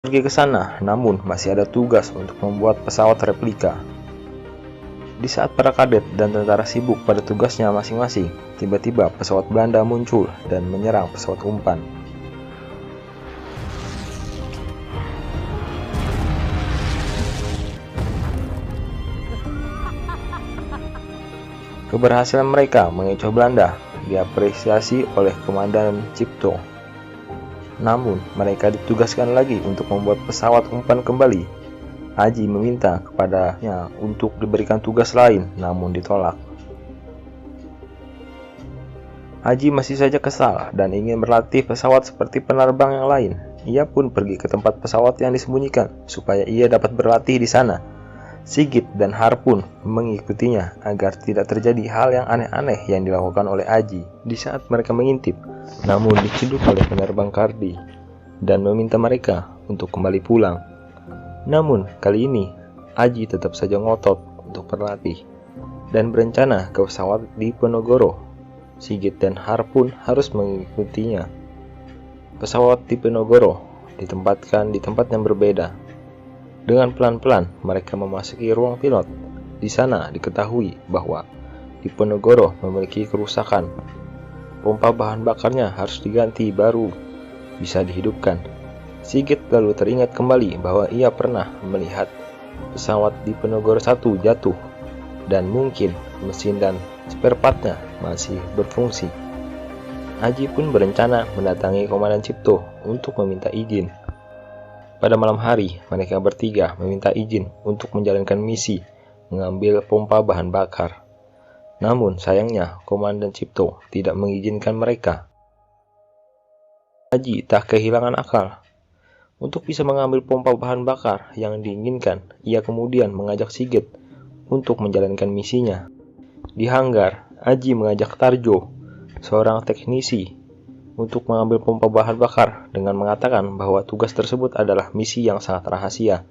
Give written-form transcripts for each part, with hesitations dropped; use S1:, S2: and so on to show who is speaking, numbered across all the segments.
S1: pergi ke sana, namun masih ada tugas untuk membuat pesawat replika. Di saat para kadet dan tentara sibuk pada tugasnya masing-masing, tiba-tiba pesawat Belanda muncul dan menyerang pesawat umpan. Keberhasilan mereka mengecoh Belanda diapresiasi oleh Komandan Cipto. Namun, mereka ditugaskan lagi untuk membuat pesawat umpan kembali. Aji meminta kepadanya untuk diberikan tugas lain, namun ditolak. Aji masih saja kesal dan ingin berlatih pesawat seperti penerbang yang lain. Ia pun pergi ke tempat pesawat yang disembunyikan supaya ia dapat berlatih di sana. Sigit dan Har pun mengikutinya agar tidak terjadi hal yang aneh-aneh yang dilakukan oleh Aji di saat mereka mengintip, namun diciduk oleh penerbang Kardi dan meminta mereka untuk kembali pulang. Namun kali ini Aji tetap saja ngotot untuk berlatih dan berencana ke pesawat di Ponorogo. Sigit dan Har pun harus mengikutinya. Pesawat di Ponorogo ditempatkan di tempat yang berbeda. Dengan pelan-pelan mereka memasuki ruang pilot. Di sana diketahui bahwa di Ponorogo memiliki kerusakan. Pompa bahan bakarnya harus diganti baru bisa dihidupkan. Sigit lalu teringat kembali bahwa ia pernah melihat pesawat di Ponorogo 1 jatuh dan mungkin mesin dan spare partnya masih berfungsi. Aji pun berencana mendatangi Komandan Cipto untuk meminta izin. Pada malam hari, mereka bertiga meminta izin untuk menjalankan misi mengambil pompa bahan bakar. Namun sayangnya, Komandan Cipto tidak mengizinkan mereka. Aji tak kehilangan akal. Untuk bisa mengambil pompa bahan bakar yang diinginkan, ia kemudian mengajak Sigit untuk menjalankan misinya. Di hanggar, Aji mengajak Tarjo, seorang teknisi, untuk mengambil pompa bahan bakar dengan mengatakan bahwa tugas tersebut adalah misi yang sangat rahasia.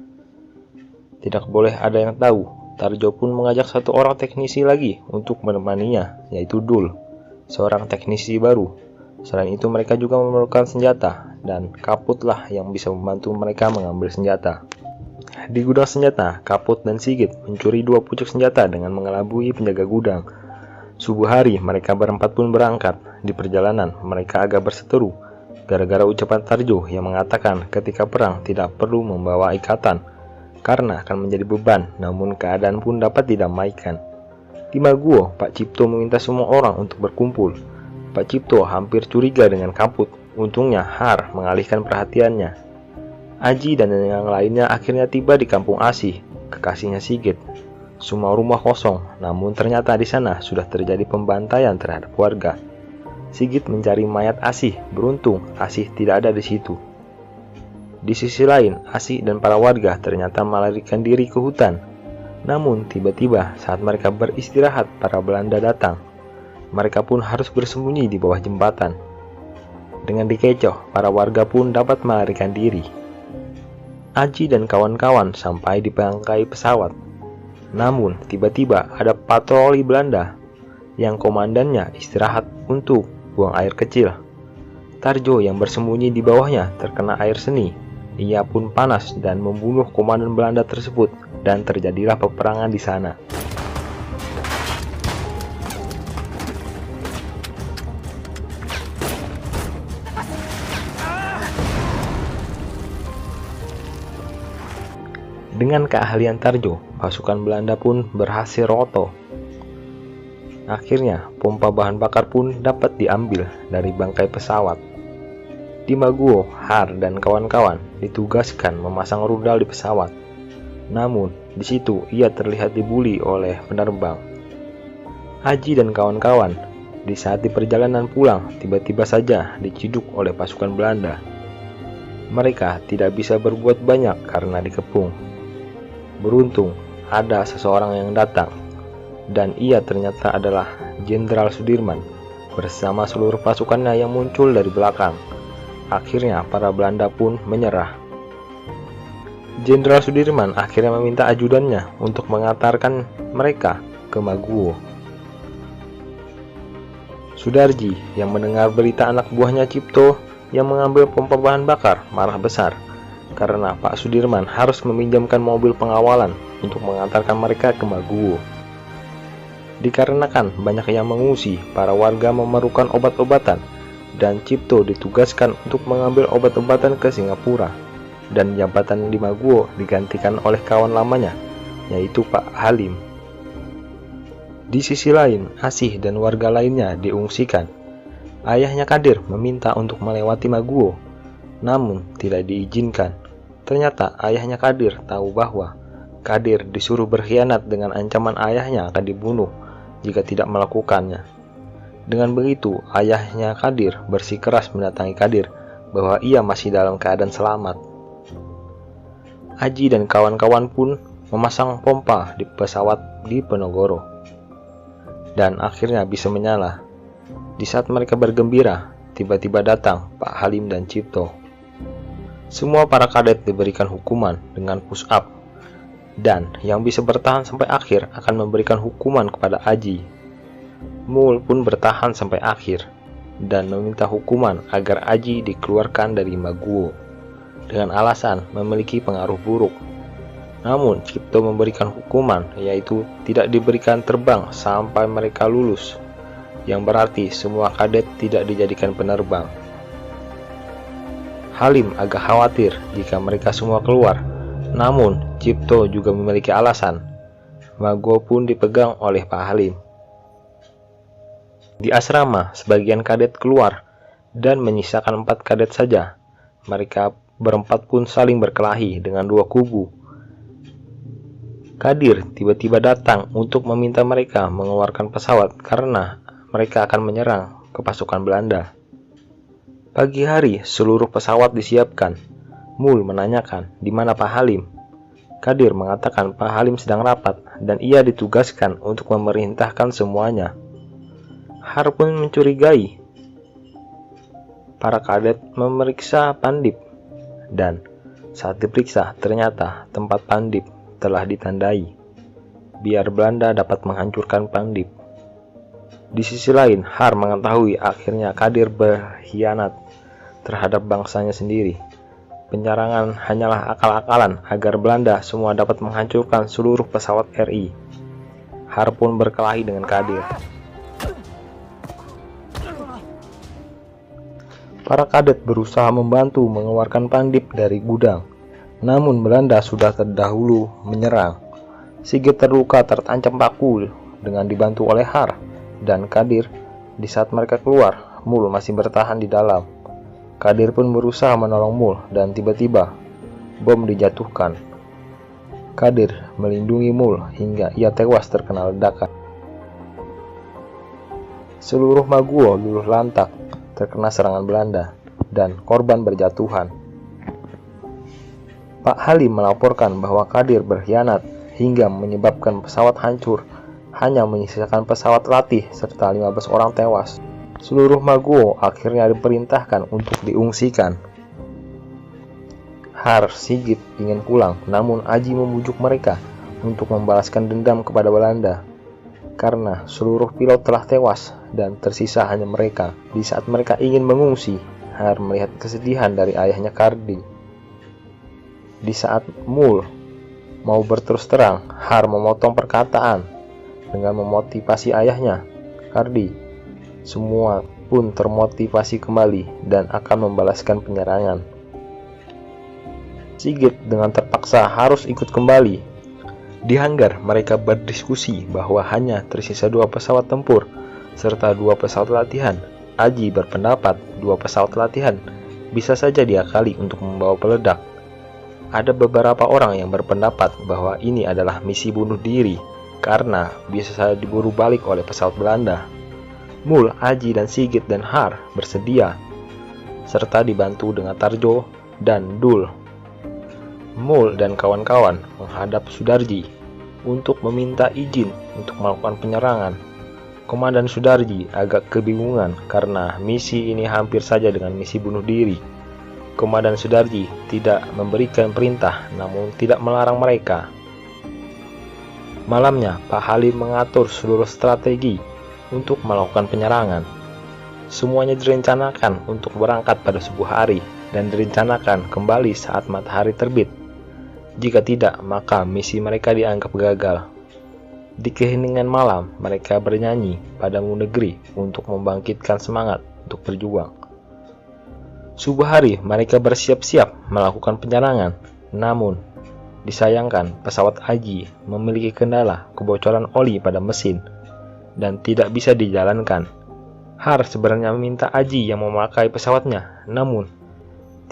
S1: Tidak boleh ada yang tahu. Tarjo pun mengajak satu orang teknisi lagi untuk menemaninya, yaitu Dul, seorang teknisi baru. Selain itu mereka juga memerlukan senjata, dan Kaputlah yang bisa membantu mereka mengambil senjata. Di gudang senjata, Kaput dan Sigit mencuri 2 pucuk senjata dengan mengelabui penjaga gudang. Subuh hari, mereka berempat pun berangkat. Di perjalanan, mereka agak berseteru gara-gara ucapan Tarjo yang mengatakan ketika perang tidak perlu membawa ikatan karena akan menjadi beban, namun keadaan pun dapat didamaikan. Di Maguwo, Pak Cipto meminta semua orang untuk berkumpul. Pak Cipto hampir curiga dengan Kaput. Untungnya Har mengalihkan perhatiannya. Aji dan yang lainnya akhirnya tiba di kampung Asih, kekasihnya Sigit. Semua rumah kosong, namun ternyata di sana sudah terjadi pembantaian terhadap warga. Sigit mencari mayat Asih, beruntung Asih tidak ada di situ. Di sisi lain, Asih dan para warga ternyata melarikan diri ke hutan. Namun tiba-tiba saat mereka beristirahat, para Belanda datang. Mereka pun harus bersembunyi di bawah jembatan. Dengan dikecoh, para warga pun dapat melarikan diri. Aji dan kawan-kawan sampai di bangkai pesawat. Namun tiba-tiba ada patroli Belanda yang komandannya istirahat untuk buang air kecil. Tarjo yang bersembunyi di bawahnya terkena air seni. Ia pun panas dan membunuh komandan Belanda tersebut dan terjadilah peperangan di sana. Dengan keahlian Tarjo, pasukan Belanda pun berhasil roto. Akhirnya, pompa bahan bakar pun dapat diambil dari bangkai pesawat. Di Maguwo, Har dan kawan-kawan ditugaskan memasang rudal di pesawat. Namun, di situ ia terlihat dibuli oleh penerbang. Aji dan kawan-kawan di saat di perjalanan pulang tiba-tiba saja diciduk oleh pasukan Belanda. Mereka tidak bisa berbuat banyak karena dikepung. Beruntung ada seseorang yang datang, dan ia ternyata adalah Jenderal Sudirman bersama seluruh pasukannya yang muncul dari belakang. Akhirnya para Belanda pun menyerah. Jenderal Sudirman akhirnya meminta ajudannya untuk mengantarkan mereka ke Maguwo. Sudarji yang mendengar berita anak buahnya Cipto yang mengambil pompa bahan bakar marah besar. karena Pak Sudirman harus meminjamkan mobil pengawalan untuk mengantarkan mereka ke Maguwo. Dikarenakan banyak yang mengungsi, para warga memerlukan obat-obatan dan Cipto ditugaskan untuk mengambil obat-obatan ke Singapura, dan jabatan di Maguwo digantikan oleh kawan lamanya, yaitu Pak Halim. Di sisi lain, Asih dan warga lainnya diungsikan. Ayahnya Kadir meminta untuk melewati Maguwo, namun tidak diizinkan. Ternyata ayahnya Kadir tahu bahwa Kadir disuruh berkhianat dengan ancaman ayahnya akan dibunuh jika tidak melakukannya. Dengan begitu, ayahnya Kadir bersikeras mendatangi Kadir bahwa ia masih dalam keadaan selamat. Aji dan kawan-kawan pun memasang pompa di pesawat di Penogoro, dan akhirnya bisa menyala. Di saat mereka bergembira, tiba-tiba datang Pak Halim dan Cipto. Semua para kadet diberikan hukuman dengan push up, dan yang bisa bertahan sampai akhir akan memberikan hukuman kepada Aji. Mul pun bertahan sampai akhir dan meminta hukuman agar Aji dikeluarkan dari Maguwo dengan alasan memiliki pengaruh buruk. Namun Cipto memberikan hukuman, yaitu tidak diberikan terbang sampai mereka lulus, yang berarti semua kadet tidak dijadikan penerbang. Halim agak khawatir jika mereka semua keluar, namun Cipto juga memiliki alasan. Maguwo pun dipegang oleh Pak Halim. Di asrama, sebagian kadet keluar dan menyisakan 4 kadet saja. Mereka berempat pun saling berkelahi dengan 2 kubu. Kadir tiba-tiba datang untuk meminta mereka mengeluarkan pesawat karena mereka akan menyerang ke pasukan Belanda. Pagi hari, seluruh pesawat disiapkan. Mul menanyakan di mana Pak Halim. Kadir mengatakan Pak Halim sedang rapat dan ia ditugaskan untuk memerintahkan semuanya. Har pun mencurigai. Para kadet memeriksa Pandip, dan saat diperiksa ternyata tempat Pandip telah ditandai biar Belanda dapat menghancurkan Pandip. Di sisi lain, Har mengetahui akhirnya Kadir berkhianat terhadap bangsanya sendiri. Penyerangan hanyalah akal-akalan agar Belanda semua dapat menghancurkan seluruh pesawat RI. Har pun berkelahi dengan Kadir. Para kadet berusaha membantu mengeluarkan Pandip dari gudang, namun Belanda sudah terdahulu menyerang. Sigit terluka tertancap paku dengan dibantu oleh Har dan Kadir. Di saat mereka keluar, Mul masih bertahan di dalam. Kadir pun berusaha menolong Mul dan tiba-tiba bom dijatuhkan. Kadir melindungi Mul hingga ia tewas terkena ledakan. Seluruh Maguwo luluh lantak terkena serangan Belanda dan korban berjatuhan. Pak Halim melaporkan bahwa Kadir berkhianat hingga menyebabkan pesawat hancur, hanya menyisakan pesawat latih serta 15 orang tewas. Seluruh Maguwo akhirnya diperintahkan untuk diungsikan. Har, Sigit ingin pulang, namun Aji membujuk mereka untuk membalaskan dendam kepada Belanda. Karena seluruh pilot telah tewas dan tersisa hanya mereka. Di saat mereka ingin mengungsi, Har melihat kesedihan dari ayahnya Kardi. Di saat Mul mau berterus terang, Har memotong perkataan dengan memotivasi ayahnya, Kardi. Semua pun termotivasi kembali dan akan membalaskan penyerangan. Sigit dengan terpaksa harus ikut kembali. Di hanggar, mereka berdiskusi bahwa hanya tersisa 2 pesawat tempur serta 2 pesawat latihan. Aji berpendapat 2 pesawat latihan bisa saja diakali untuk membawa peledak. Ada beberapa orang yang berpendapat bahwa ini adalah misi bunuh diri karena bisa saja diburu balik oleh pesawat Belanda. Mul, Aji, dan Sigit dan Har bersedia, serta dibantu dengan Tarjo dan Dul. Mul dan kawan-kawan menghadap Sudarji untuk meminta izin untuk melakukan penyerangan. Komandan Sudarji agak kebingungan karena misi ini hampir saja dengan misi bunuh diri. Komandan Sudarji tidak memberikan perintah namun tidak melarang mereka. Malamnya, Pak Halim mengatur seluruh strategi untuk melakukan penyerangan. Semuanya direncanakan untuk berangkat pada subuh hari dan direncanakan kembali saat matahari terbit. Jika tidak, maka misi mereka dianggap gagal. Di keheningan malam, mereka bernyanyi padamu negeri untuk membangkitkan semangat untuk berjuang. Subuh hari, mereka bersiap-siap melakukan penyerangan. Namun, disayangkan pesawat Aji memiliki kendala kebocoran oli pada mesin dan tidak bisa dijalankan. Har sebenarnya meminta Aji yang memakai pesawatnya, namun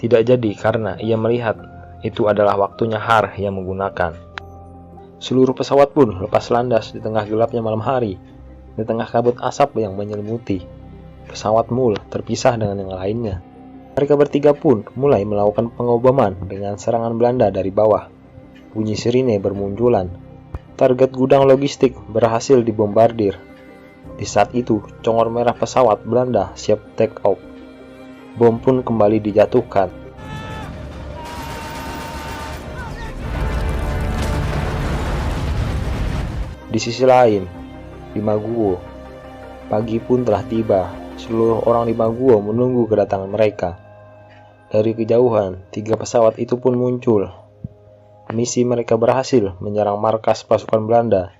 S1: tidak jadi karena ia melihat itu adalah waktunya Har yang menggunakan. Seluruh pesawat pun lepas landas di tengah gelapnya malam hari, di tengah kabut asap yang menyelimuti. Pesawat Mul terpisah dengan yang lainnya. Mereka bertiga pun mulai melakukan pengobaman dengan serangan Belanda dari bawah. Bunyi sirine bermunculan. Target gudang logistik berhasil dibombardir. Di saat itu, congor merah pesawat Belanda siap take off. Bom pun kembali dijatuhkan. Di sisi lain, di Maguwo, pagi pun telah tiba. Seluruh orang di Maguwo menunggu kedatangan mereka. Dari kejauhan, 3 pesawat itu pun muncul. Misi mereka berhasil menyerang markas pasukan Belanda.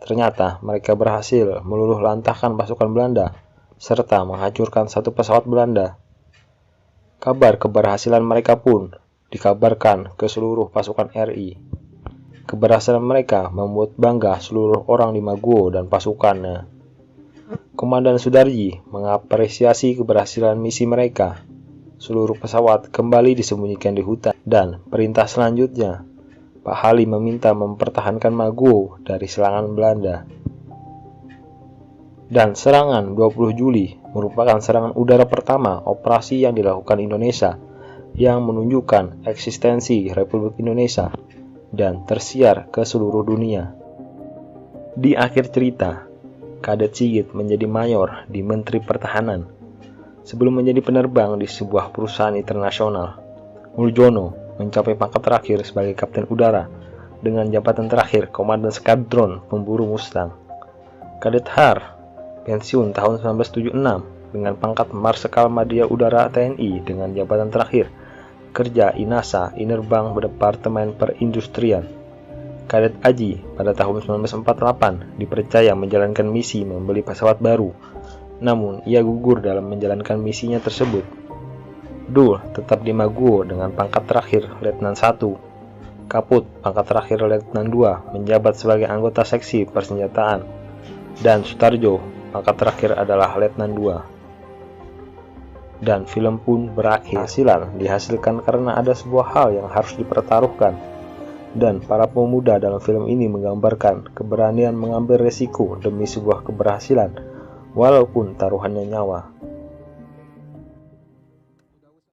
S1: Ternyata mereka berhasil meluluh lantahkan pasukan Belanda serta menghancurkan 1 pesawat Belanda. Kabar keberhasilan mereka pun dikabarkan ke seluruh pasukan RI. Keberhasilan mereka membuat bangga seluruh orang di Maguwo dan pasukannya. Komandan Sudarji mengapresiasi keberhasilan misi mereka. Seluruh pesawat kembali disembunyikan di hutan dan perintah selanjutnya Pak Halim meminta mempertahankan Maguwo dari serangan Belanda. Dan serangan 20 Juli merupakan serangan udara pertama operasi yang dilakukan Indonesia yang menunjukkan eksistensi Republik Indonesia dan tersiar ke seluruh dunia. Di akhir cerita, Kadet Sigit menjadi mayor di Menteri Pertahanan sebelum menjadi penerbang di sebuah perusahaan internasional. Muljono mencapai pangkat terakhir sebagai Kapten Udara dengan jabatan terakhir Komandan Skadron Pemburu Mustang. Kadet Har pensiun tahun 1976 dengan pangkat Marsekal Madya Udara TNI dengan jabatan terakhir kerja INASA Inerbang Departemen Perindustrian. Kadet Aji pada tahun 1948 dipercaya menjalankan misi membeli pesawat baru, namun ia gugur dalam menjalankan misinya tersebut. Dul tetap di Maguwo dengan pangkat terakhir Letnan 1. Kaput pangkat terakhir Letnan 2 menjabat sebagai anggota seksi persenjataan. Dan Sutarjo pangkat terakhir adalah Letnan 2. Dan film pun berakhir. Hasilan dihasilkan karena ada sebuah hal yang harus dipertaruhkan. Dan para pemuda dalam film ini menggambarkan keberanian mengambil resiko demi sebuah keberhasilan walaupun taruhannya nyawa.